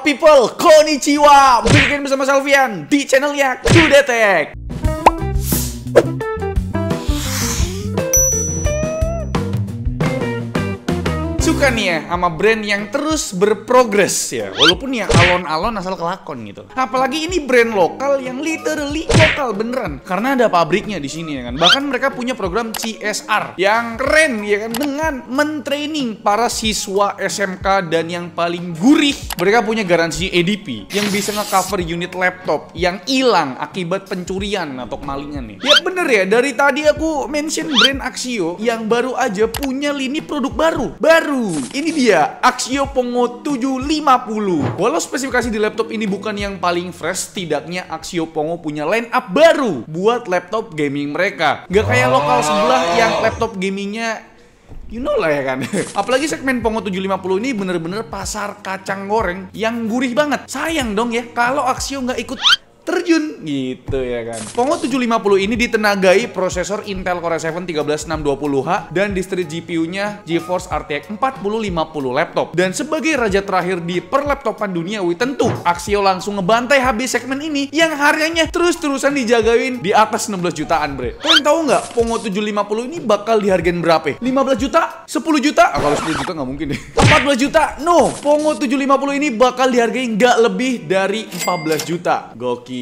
people, konnichiwa. Bikin bersama Salvian di channelnya Kudetek. Suka nih ya sama brand yang terus berprogres ya, walaupun ya alon-alon asal kelakon gitu. Apalagi ini brand lokal yang literally lokal beneran, karena ada pabriknya di sini ya kan. Bahkan mereka punya program CSR yang keren ya kan, dengan mentraining para siswa SMK dan yang paling gurih, mereka punya garansi EDP yang bisa nge-cover unit laptop yang hilang akibat pencurian atau kemalingan nih. Ya bener ya, dari tadi aku mention brand Axio yang baru aja punya lini produk baru. Ini dia Axio Pongo 750. Walau spesifikasi di laptop ini bukan yang paling fresh, setidaknya Axio Pongo punya line up baru buat laptop gaming mereka. Gak kayak lokal sebelah yang laptop gamingnya you know lah ya kan. Apalagi segmen Pongo 750 ini bener-bener pasar kacang goreng yang gurih banget. Sayang dong ya kalau Axio nggak ikut terjun gitu ya kan. Pongo 750 ini ditenagai prosesor Intel Core i7 13620H dan distri GPU-nya GeForce RTX 4050 laptop. Dan sebagai raja terakhir di perlaptopan duniawi, tentu Axio langsung ngebantai habis segmen ini yang harganya terus-terusan dijagain di atas 16 jutaan, bre. Kalian tahu nggak Pongo 750 ini bakal dihargain berapa? 15 juta? 10 juta? Ah, kalau 10 juta nggak mungkin deh. 14 juta? No, Pongo 750 ini bakal dihargain nggak lebih dari 14 juta. Gokil.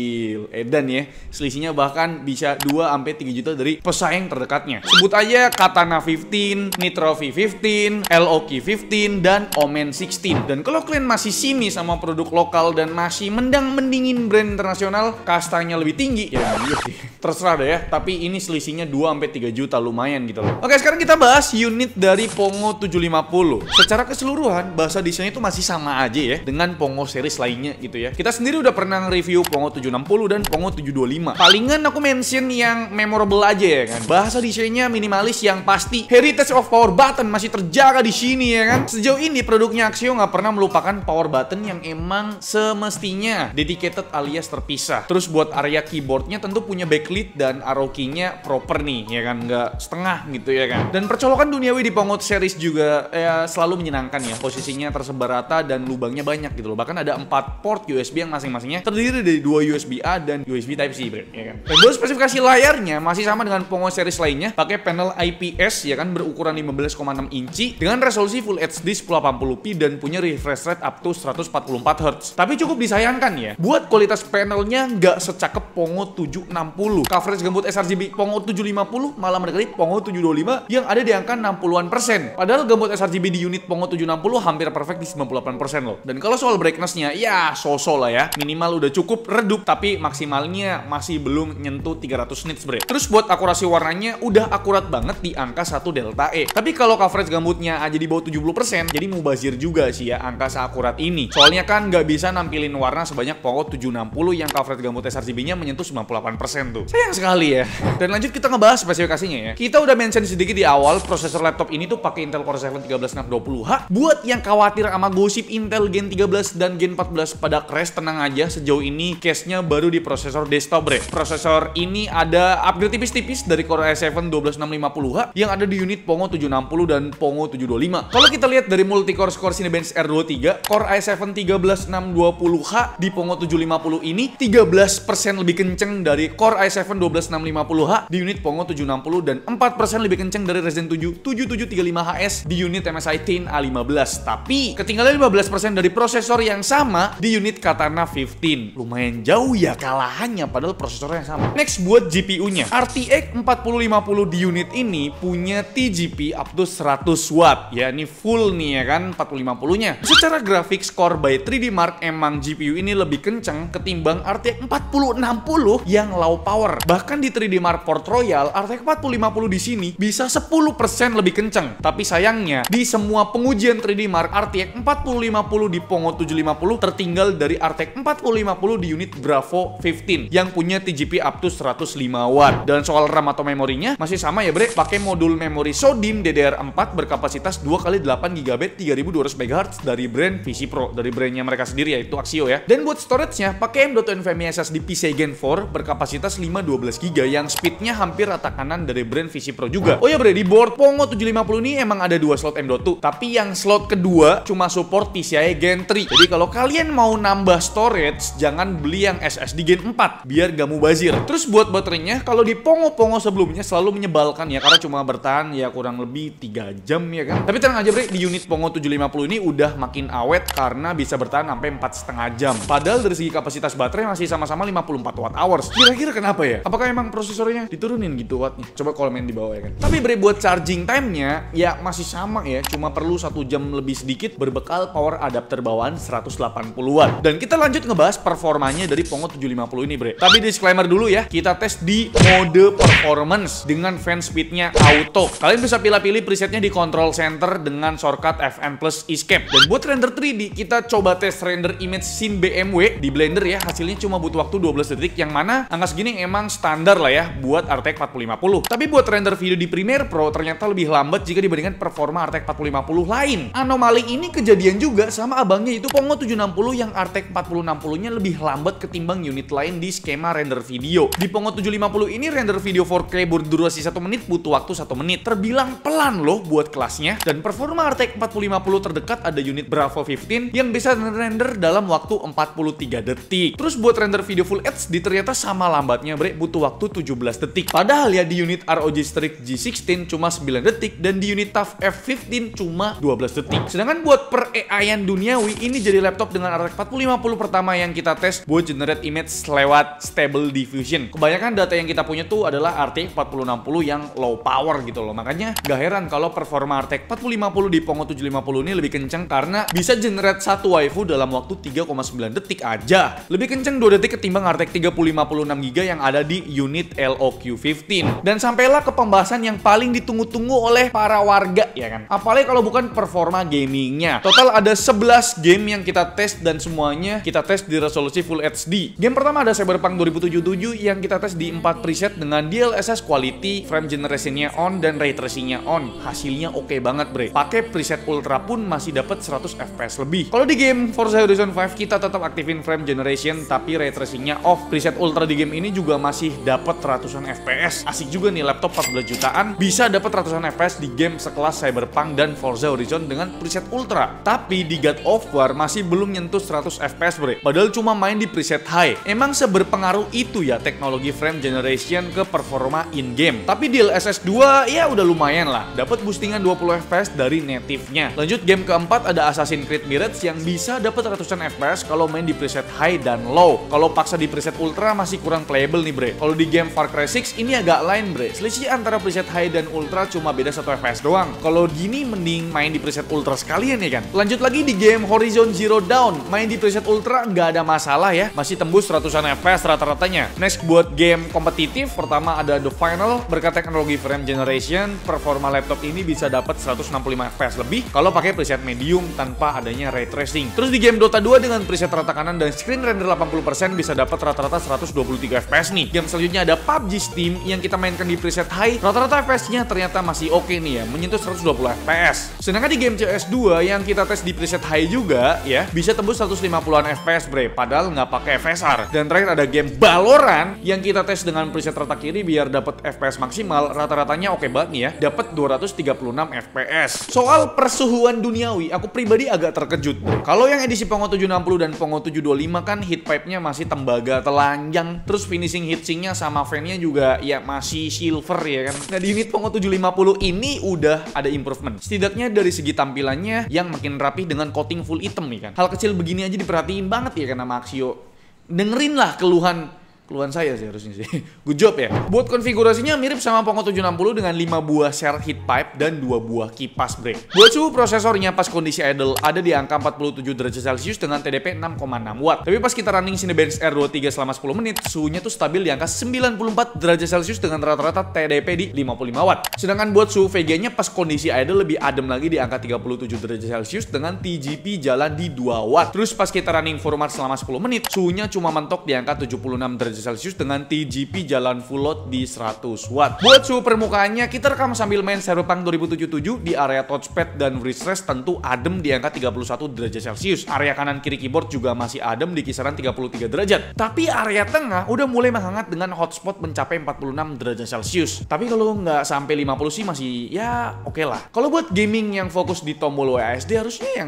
Edan ya, selisihnya bahkan bisa 2-3 juta dari pesaing terdekatnya. Sebut aja Katana 15, Nitro V15, Loki 15, dan Omen 16. Dan kalau kalian masih sini sama produk lokal dan masih mending-mendingin brand internasional, kastanya lebih tinggi, ya iya sih. Terserah deh ya, tapi ini selisihnya 2-3 juta, lumayan gitu loh. Oke, sekarang kita bahas unit dari Pongo 750. Secara keseluruhan, bahasa desainnya itu masih sama aja ya dengan Pongo series lainnya gitu ya. Kita sendiri udah pernah nge-review Pongo 760 dan Pongo 725. Palingan aku mention yang memorable aja ya kan. Bahasa desainnya minimalis yang pasti. Heritage of power button masih terjaga di sini ya kan. Sejauh ini produknya Axio nggak pernah melupakan power button yang emang semestinya dedicated alias terpisah. Terus buat area keyboardnya tentu punya backlit dan arrow key-nya proper nih ya kan, nggak setengah gitu ya kan. Dan percolokan duniawi di Pongo series juga ya selalu menyenangkan ya. Posisinya tersebar rata dan lubangnya banyak gitu loh. Bahkan ada 4 port USB yang masing-masingnya terdiri dari 2 USB A dan USB Type-C, ya kan. Dan buat spesifikasi layarnya masih sama dengan Pongo series lainnya, pakai panel IPS ya kan, berukuran 15,6 inci dengan resolusi Full HD 1080p dan punya refresh rate up to 144 Hz. Tapi cukup disayangkan ya, buat kualitas panelnya nggak secakep Pongo 760. Coverage gambut sRGB Pongo 750 malah mendekati Pongo 725 yang ada di angka 60-an%. Padahal gambut sRGB di unit Pongo 760 hampir perfect di 98% loh. Dan kalau soal brightness-nya ya so-so lah ya, minimal udah cukup redup, tapi maksimalnya masih belum nyentuh 300 nits, bre. Terus buat akurasi warnanya udah akurat banget di angka 1 delta E. Tapi kalau coverage gambutnya aja di bawah 70%, jadi mubazir juga sih ya angka seakurat ini. Soalnya kan nggak bisa nampilin warna sebanyak Pongo 760 yang coverage gambut sRGB-nya menyentuh 98% tuh. Sayang sekali ya. Dan lanjut kita ngebahas spesifikasinya ya. Kita udah mention sedikit di awal, prosesor laptop ini tuh pakai Intel Core i7 13620H. Buat yang khawatir sama gosip Intel Gen 13 dan Gen 14 pada crash, tenang aja, sejauh ini case-nya baru di prosesor desktop, bre. Prosesor ini ada upgrade tipis-tipis dari Core i7 12650H yang ada di unit Pongo 760 dan Pongo 725. Kalau kita lihat dari multi-core score Cinebench R23, Core i7 13620H di Pongo 750 ini 13% lebih kenceng dari Core i7 12650H di unit Pongo 760 dan 4% lebih kenceng dari Ryzen 7 7735HS di unit MSI Titan A15. Tapi ketinggalan 15% dari prosesor yang sama di unit Katana 15. Lumayan jauh ya kalahannya, padahal prosesornya yang sama. Next buat GPU-nya. RTX 4050 di unit ini punya TGP up to 100 watt. Ya ini full nih ya kan 4050-nya. Secara grafik Core by 3D Mark emang GPU ini lebih kenceng ketimbang RTX 4060 yang low power. Bahkan di 3D Mark Port Royal, RTX 4050 di sini bisa 10% lebih kenceng. Tapi sayangnya di semua pengujian 3D Mark, RTX 4050 di Pongo 750 tertinggal dari RTX 4050 di unit Bravo Bravo 15 yang punya TGP up to 105 watt. Dan soal RAM atau memorinya masih sama ya bre, pakai modul memori SODIMM DDR4 berkapasitas 2x8GB 3200 MHz dari brand PC Pro, dari brandnya mereka sendiri yaitu Axio ya. Dan buat storage-nya pakai M.2 NVMe SSD PCIe Gen 4 berkapasitas 512GB yang speednya hampir rata kanan dari brand PC Pro juga. Oh ya bre, di board Pongo 750 ini emang ada 2 slot M.2, tapi yang slot kedua cuma support PCIe Gen 3. Jadi kalau kalian mau nambah storage, jangan beli yang SSD Gen 4 biar gak mubazir. Terus buat baterainya, kalau di Pongo-Pongo sebelumnya selalu menyebalkan ya, karena cuma bertahan ya kurang lebih 3 jam ya kan. Tapi tenang aja bre, di unit Pongo 750 ini udah makin awet karena bisa bertahan sampai 4,5 jam. Padahal dari segi kapasitas baterai masih sama-sama 54 watt hours. Kira-kira kenapa ya? Apakah emang prosesornya diturunin gitu wattnya? Coba komen di bawah ya kan. Tapi bre, buat charging time-nya ya masih sama ya, cuma perlu 1 jam lebih sedikit berbekal power adapter bawaan 180 watt. Dan kita lanjut ngebahas performanya dari Pongo 750 ini bre. Tapi disclaimer dulu ya, kita tes di mode performance dengan fan speednya auto. Kalian bisa pilih-pilih presetnya di control center dengan shortcut FM plus escape. Dan buat render 3D, kita coba tes render image scene BMW di Blender ya. Hasilnya cuma butuh waktu 12 detik, yang mana angka segini emang standar lah ya buat RTX 4050. Tapi buat render video di Premiere Pro ternyata lebih lambat jika dibandingkan performa RTX 4050 lain. Anomali ini kejadian juga sama abangnya itu Pongo 760 yang RTX 4060-nya lebih lambat ketimbang unit lain di skema render video. Di Pongo 750 ini render video 4K berdurasi 1 menit butuh waktu 1 menit. Terbilang pelan loh buat kelasnya. Dan performa RTX 4050 terdekat ada unit Bravo 15 yang bisa render dalam waktu 43 detik. Terus buat render video Full HD ternyata sama lambatnya bre, butuh waktu 17 detik. Padahal ya di unit ROG Strix G16 cuma 9 detik dan di unit TUF F15 cuma 12 detik. Sedangkan buat per AI-an duniawi, ini jadi laptop dengan RTX 4050 pertama yang kita tes buat generate image lewat Stable Diffusion. Kebanyakan data yang kita punya tuh adalah RTX 4060 yang low power gitu loh. Makanya gak heran kalau performa RTX 4050 di Pongo 750 ini lebih kenceng karena bisa generate satu waifu dalam waktu 3,9 detik aja. Lebih kenceng 2 detik ketimbang RTX 3056GB yang ada di unit LOQ15. Dan sampailah ke pembahasan yang paling ditunggu-tunggu oleh para warga ya kan. Apalagi kalau bukan performa gamingnya. Total ada 11 game yang kita tes dan semuanya kita tes di resolusi Full HD. Game pertama ada Cyberpunk 2077 yang kita tes di 4 preset dengan DLSS quality, frame generationnya on dan ray tracingnya on. Hasilnya oke banget bre. Pakai preset ultra pun masih dapat 100 fps lebih. Kalau di game Forza Horizon 5 kita tetap aktifin frame generation tapi ray tracingnya off. Preset ultra di game ini juga masih dapat ratusan fps. Asik juga nih, laptop 14 jutaan bisa dapat ratusan fps di game sekelas Cyberpunk dan Forza Horizon dengan preset ultra. Tapi di God of War masih belum nyentuh 100 fps bre. Padahal cuma main di preset high. Emang seberpengaruh itu ya teknologi frame generation ke performa in game. Tapi di DLSS 2 ya udah lumayan lah, dapat boostingan 20 fps dari native-nya. Lanjut game keempat ada Assassin's Creed Mirage yang bisa dapat ratusan fps kalau main di preset high dan low. Kalau paksa di preset ultra masih kurang playable nih bre. Kalau di game Far Cry 6 ini agak lain bre. Selisih antara preset high dan ultra cuma beda 1 fps doang. Kalau gini mending main di preset ultra sekalian ya kan. Lanjut lagi di game Horizon Zero Dawn, main di preset ultra nggak ada masalah ya, masih tembus ratusan fps rata-ratanya. Next buat game kompetitif, pertama ada The Final, berkat teknologi frame generation, performa laptop ini bisa dapat 165 fps lebih kalau pakai preset medium tanpa adanya ray tracing. Terus di game Dota 2 dengan preset rata kanan dan screen render 80% bisa dapat rata-rata 123 fps nih. Game selanjutnya ada PUBG Steam yang kita mainkan di preset high, rata-rata fps-nya ternyata masih oke nih ya, menyentuh 120 fps. Sedangkan di game CS2 yang kita tes di preset high juga ya, bisa tembus 150-an fps bre, padahal nggak pakai FSR. Dan terakhir ada game Valorant yang kita tes dengan preset rata kiri biar dapat fps maksimal, rata-ratanya oke banget nih ya, dapat 236 fps. Soal persuhuan duniawi, aku pribadi agak terkejut. Kalau yang edisi Pongo 760 dan Pongo 725 kan heat pipe-nya masih tembaga telanjang, terus finishing heatsinknya sama fan-nya juga ya masih silver ya kan. Nah di unit Pongo 750 ini udah ada improvement, setidaknya dari segi tampilannya yang makin rapih dengan coating full hitam nih kan. Hal kecil begini aja diperhatiin banget ya kan sama Axio. Dengerin lah keluhan keluhan saya sih harusnya sih. Good job ya. Buat konfigurasinya mirip sama Pongo 760 dengan 5 buah share heat pipe dan 2 buah kipas brake. Buat suhu prosesornya pas kondisi idle ada di angka 47 derajat Celcius dengan TDP 6,6 watt. Tapi pas kita running Cinebench R23 selama 10 menit, suhunya tuh stabil di angka 94 derajat Celcius dengan rata-rata TDP di 55 watt. Sedangkan buat suhu VG-nya pas kondisi idle lebih adem lagi di angka 37 derajat Celcius dengan TGP jalan di 2 watt. Terus pas kita running format selama 10 menit, suhunya cuma mentok di angka 76 derajat Celcius dengan TGP jalan full load di 100 watt. Buat suhu permukaannya, kita rekam sambil main Cyberpunk 2077 di area touchpad dan wrist rest tentu adem di angka 31 derajat Celcius. Area kanan kiri keyboard juga masih adem di kisaran 33 derajat. Tapi area tengah udah mulai menghangat dengan hotspot mencapai 46 derajat Celcius. Tapi kalau nggak sampai 50 sih masih ya oke lah. Kalau buat gaming yang fokus di tombol WASD harusnya ya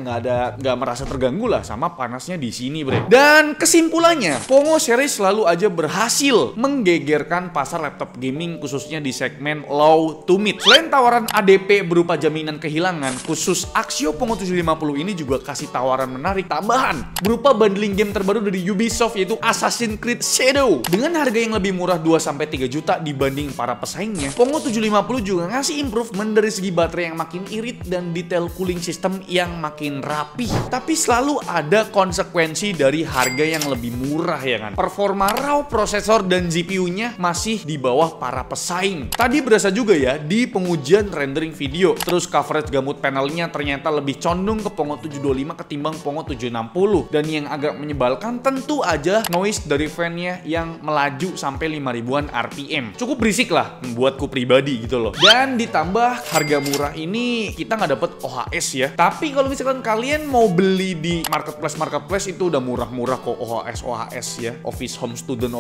nggak merasa terganggu lah sama panasnya di sini, bre. Dan kesimpulannya, Pongo series selalu aja berhasil menggegerkan pasar laptop gaming khususnya di segmen low to mid. Selain tawaran ADP berupa jaminan kehilangan, khusus Axio Pongo 750 ini juga kasih tawaran menarik tambahan berupa bundling game terbaru dari Ubisoft yaitu Assassin's Creed Shadow. Dengan harga yang lebih murah 2-3 juta dibanding para pesaingnya, Pongo 750 juga ngasih improvement dari segi baterai yang makin irit dan detail cooling system yang makin rapih. Tapi selalu ada konsekuensi dari harga yang lebih murah ya kan. Performa raw prosesor dan GPU-nya masih di bawah para pesaing. Tadi berasa juga ya di pengujian rendering video. Terus coverage gamut panelnya ternyata lebih condong ke Pongo 725 ketimbang Pongo 760. Dan yang agak menyebalkan tentu aja noise dari fan-nya yang melaju sampai 5000-an RPM. Cukup berisik lah buatku pribadi gitu loh. Dan ditambah harga murah ini kita nggak dapet OHS ya. Tapi kalau misalkan kalian mau beli di marketplace itu udah murah-murah kok OHS ya. Office Home Student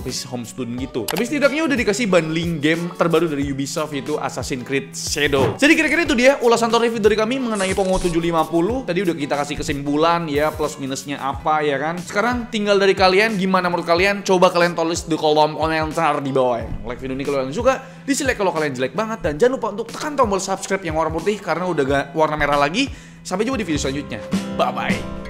gitu. Tapi setidaknya udah dikasih bundling game terbaru dari Ubisoft yaitu Assassin's Creed Shadow. Jadi kira-kira itu dia ulasan review dari kami mengenai Pongo 750. Tadi udah kita kasih kesimpulan ya, plus minusnya apa ya kan. Sekarang tinggal dari kalian, gimana menurut kalian? Coba kalian tulis di kolom komentar di bawah ya. Like video ini kalau kalian suka, dislike kalau kalian jelek banget, dan jangan lupa untuk tekan tombol subscribe yang warna putih karena udah gak warna merah lagi. Sampai jumpa di video selanjutnya. Bye bye.